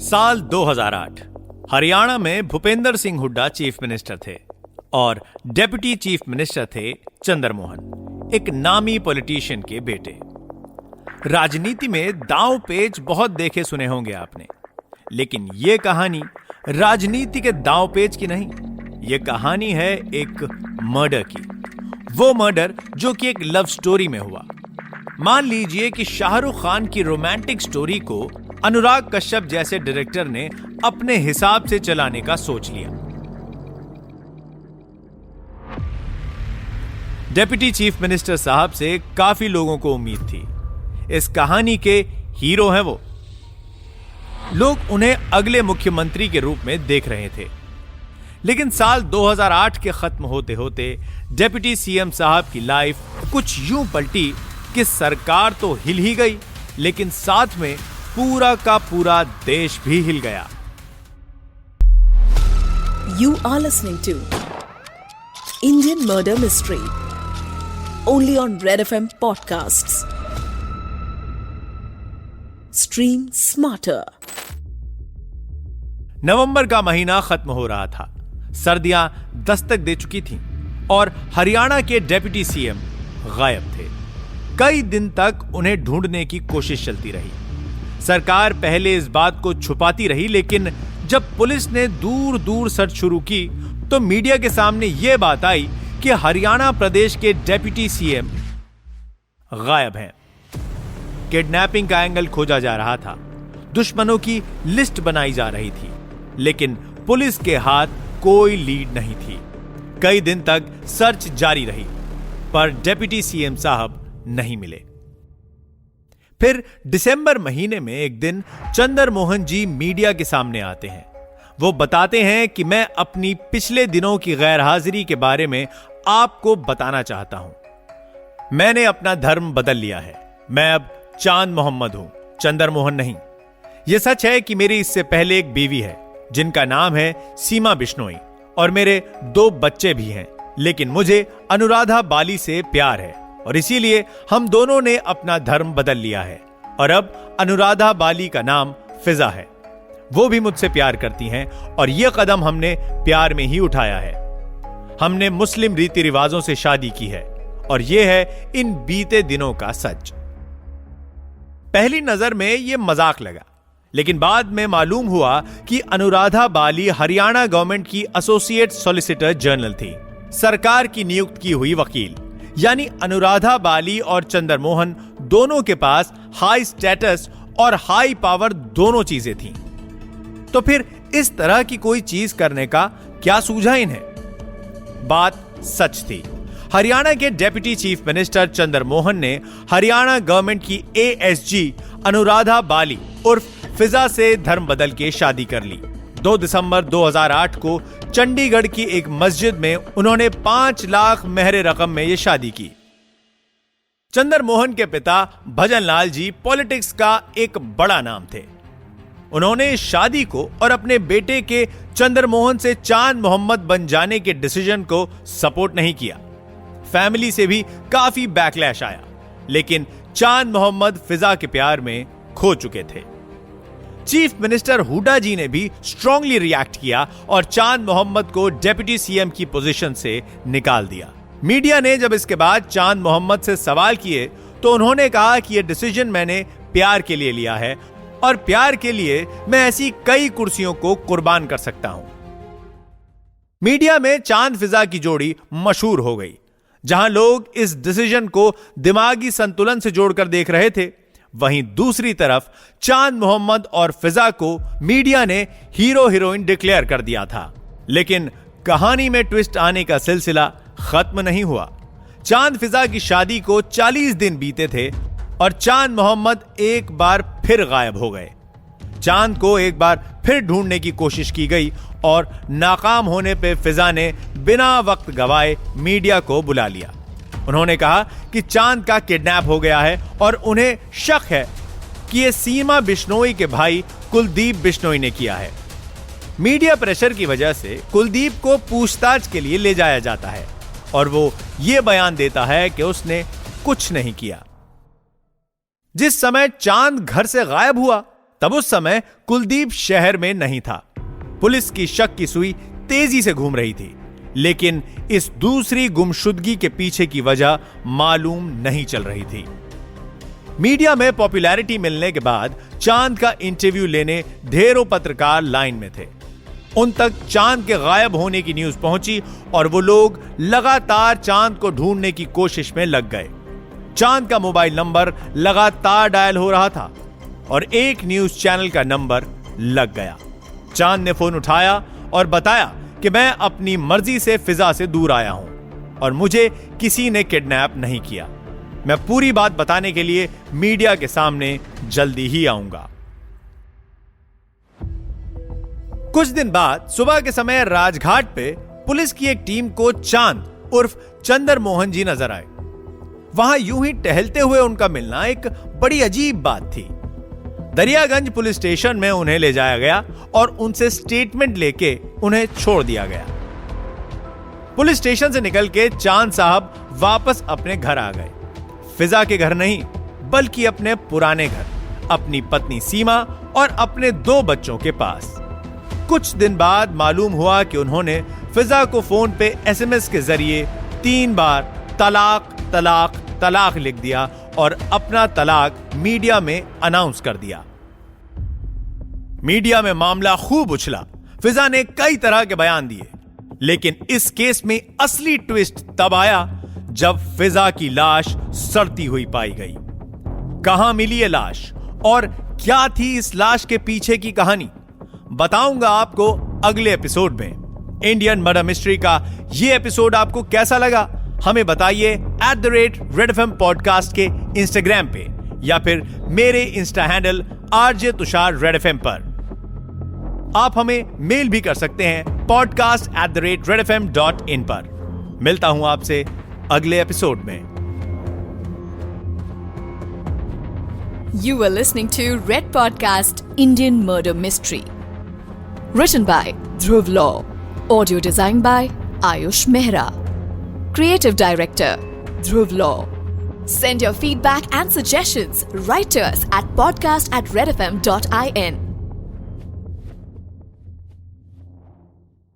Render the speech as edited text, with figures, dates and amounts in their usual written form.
साल 2008 हरियाणा में Bhupendra Singh Hooda chief minister थे और डेप्यूटी चीफ मिनिस्टर थे चंद्र मोहन, एक नामी पॉलिटिशियन के बेटे। राजनीति में दांव पेच बहुत देखे सुने होंगे आपने, लेकिन यह कहानी राजनीति के दांव पेच की नहीं। यह कहानी है एक मर्डर की। वो मर्डर जो कि एक लव स्टोरी में हुआ। मान लीजिए कि शाहरुख खान की रोमांटिक स्टोरी को अनुराग कश्यप जैसे डायरेक्टर ने अपने हिसाब से चलाने का सोच लिया। डेप्यूटी चीफ मिनिस्टर साहब से काफी लोगों को उम्मीद थी। इस कहानी के हीरो हैं वो। लोग उन्हें अगले मुख्यमंत्री के रूप में देख रहे थे। लेकिन साल 2008 के खत्म होते होते डेप्यूटी सीएम साहब की लाइफ कुछ यूं पलटी कि सरकार तो हिल ही गई, लेकिन साथ में पूरा का पूरा देश भी हिल गया। You are listening to Indian Murder Mystery only on Red FM Podcasts. Stream smarter. नवंबर का महीना खत्म हो रहा था। सर्दियां दस्तक दे चुकी थीं और हरियाणा के डेप्यूटी सीएम गायब थे। कई दिन तक उन्हें ढूंढने की कोशिश चलती रही। सरकार पहले इस बात को छुपाती रही, लेकिन जब पुलिस ने दूर दूर सर्च शुरू की तो मीडिया के सामने यह बात आई कि हरियाणा प्रदेश के डेप्यूटी सीएम गायब हैं। किडनैपिंग का एंगल खोजा जा रहा था, दुश्मनों की लिस्ट बनाई जा रही थी, लेकिन पुलिस के हाथ कोई लीड नहीं थी। कई दिन तक सर्च जारी रही, पर डेप्यूटी सीएम साहब नहीं मिले। फिर दिसंबर महीने में एक दिन चंद्र मोहन जी मीडिया के सामने आते हैं। वो बताते हैं कि मैं अपनी पिछले दिनों की गैरहाजिरी के बारे में आपको बताना चाहता हूं। मैंने अपना धर्म बदल लिया है। मैं अब चांद मोहम्मद हूं, चंद्र मोहन नहीं। यह सच है कि मेरी इससे पहले एक बीवी है जिनका नाम है सीमा बिश्नोई और मेरे 2 बच्चे भी हैं, लेकिन मुझे अनुराधा बाली से प्यार है और इसीलिए हम दोनों ने अपना धर्म बदल लिया है और अब अनुराधा बाली का नाम फिजा है। वो भी मुझसे प्यार करती हैं और यह कदम हमने प्यार में ही उठाया है। हमने मुस्लिम रीति रिवाजों से शादी की है और यह है इन बीते दिनों का सच। पहली नजर में यह मजाक लगा, लेकिन बाद में मालूम हुआ कि अनुराधा बाली हरियाणा गवर्नमेंट की एसोसिएट सॉलिसिटर जनरल थी, सरकार की नियुक्त की हुई वकील। यानी अनुराधा बाली और चंद्र मोहन दोनों के पास हाई स्टेटस और हाई पावर दोनों चीजें थीं। तो फिर इस तरह की कोई चीज करने का क्या सूझा इन्हें? बात सच थी। हरियाणा के deputy chief minister Chandra Mohan ने हरियाणा गवर्नमेंट की एएसजी अनुराधा बाली उर्फ फिजा से धर्म बदल के शादी कर ली। 2 दिसंबर 2008 को चंडीगढ़ की एक मस्जिद में उन्होंने 5 लाख मेहरे रकम में यह शादी की। चंद्र मोहन के पिता भजन लाल जी पॉलिटिक्स का एक बड़ा नाम थे। उन्होंने इस शादी को और अपने बेटे के चंद्र मोहन से चांद मोहम्मद बन जाने के डिसीजन को सपोर्ट नहीं किया। फैमिली से भी काफी बैकलैश आया, लेकिन चांद मोहम्मद फिजा के प्यार में खो चुके थे। चीफ मिनिस्टर हुड्डा जी ने भी स्ट्रांगली रिएक्ट किया और चांद मोहम्मद को डेप्यूटी सीएम की पोजीशन से निकाल दिया। मीडिया ने जब इसके बाद चांद मोहम्मद से सवाल किए तो उन्होंने कहा कि यह डिसीजन मैंने प्यार के लिए लिया है और प्यार के लिए मैं ऐसी कई कुर्सियों को कुर्बान कर सकता हूं। मीडिया में चांद फिजा की जोड़ी मशहूर हो गई। जहां लोग इस डिसीजन को दिमागी संतुलन से जोड़कर देख रहे थे, वहीं दूसरी तरफ चांद मोहम्मद और फिजा को मीडिया ने हीरो हीरोइन डिक्लेयर कर दिया था। लेकिन कहानी में ट्विस्ट आने का सिलसिला खत्म नहीं हुआ। चांद फिजा की शादी को 40 दिन बीते थे और चांद मोहम्मद एक बार फिर गायब हो गए। चांद को एक बार फिर ढूंढने की कोशिश की गई और नाकाम होने पे फिजा ने बिना वक्त गवाए मीडिया को बुला लिया। उन्होंने कहा कि चांद का किडनैप हो गया है और उन्हें शक है कि यह सीमा बिश्नोई के भाई कुलदीप बिश्नोई ने किया है। मीडिया प्रेशर की वजह से कुलदीप को पूछताछ के लिए ले जाया जाता है और वो ये बयान देता है कि उसने कुछ नहीं किया। जिस समय चांद घर से गायब हुआ तब उस समय कुलदीप शहर में नहीं था। पुलिस की शक की सुई तेजी से घूम रही थी, लेकिन इस दूसरी गुमशुदगी के पीछे की वजह मालूम नहीं चल रही थी। मीडिया में पॉपुलैरिटी मिलने के बाद चांद का इंटरव्यू लेने ढेरों पत्रकार लाइन में थे। उन तक चांद के गायब होने की न्यूज पहुंची और वो लोग लगातार चांद को ढूंढने की कोशिश में लग गए। चांद का मोबाइल नंबर लगातार डायल हो रहा था और एक न्यूज चैनल का नंबर लग गया। चांद ने फोन उठाया और बताया कि मैं अपनी मर्जी से फिजा से दूर आया हूं और मुझे किसी ने किडनैप नहीं किया। मैं पूरी बात बताने के लिए मीडिया के सामने जल्दी ही आऊंगा। कुछ दिन बाद सुबह के समय राजघाट पे पुलिस की एक टीम को चांद उर्फ चंदर मोहन जी नजर आए। वहां यूं ही टहलते हुए उनका मिलना एक बड़ी अजीब बात थी। दरियागंज पुलिस स्टेशन में उन्हें ले जाया गया और उनसे स्टेटमेंट लेके उन्हें छोड़ दिया गया। पुलिस स्टेशन से निकल के चांद साहब वापस अपने घर आ गए। फिजा के घर नहीं, बल्कि अपने पुराने घर, अपनी पत्नी सीमा और अपने 2 बच्चों के पास। कुछ दिन बाद मालूम हुआ कि उन्होंने फिजा को फोन पे SMS के जरिए 3 बार तलाक तलाक तलाक लिख दिया और अपना तलाक मीडिया में अनाउंस कर दिया। मीडिया में मामला खूब उछला। फिजा ने कई तरह के बयान दिए, लेकिन इस केस में असली ट्विस्ट तब आया जब फिजा की लाश सड़ती हुई पाई गई। कहां मिली ये लाश और क्या थी इस लाश के पीछे की कहानी, बताऊंगा आपको अगले एपिसोड में। इंडियन मर्डर मिस्ट्री का ये एपिसोड आपको कैसा लगा हमें बताइए @redfm पॉडकास्ट के इंस्टाग्राम पे या फिर मेरे Insta handle RJ Tushar redfm पर। आप हमें मेल भी कर सकते हैं podcast@redfm.in पर। मिलता हूं आपसे अगले एपिसोड में। You were listening to Red Podcast Indian Murder Mystery. Written by Dhruv Law. Audio designed by Ayush Mehra. Creative Director Dhruv Law. Send your feedback and suggestions right to us at podcast@redfm.in.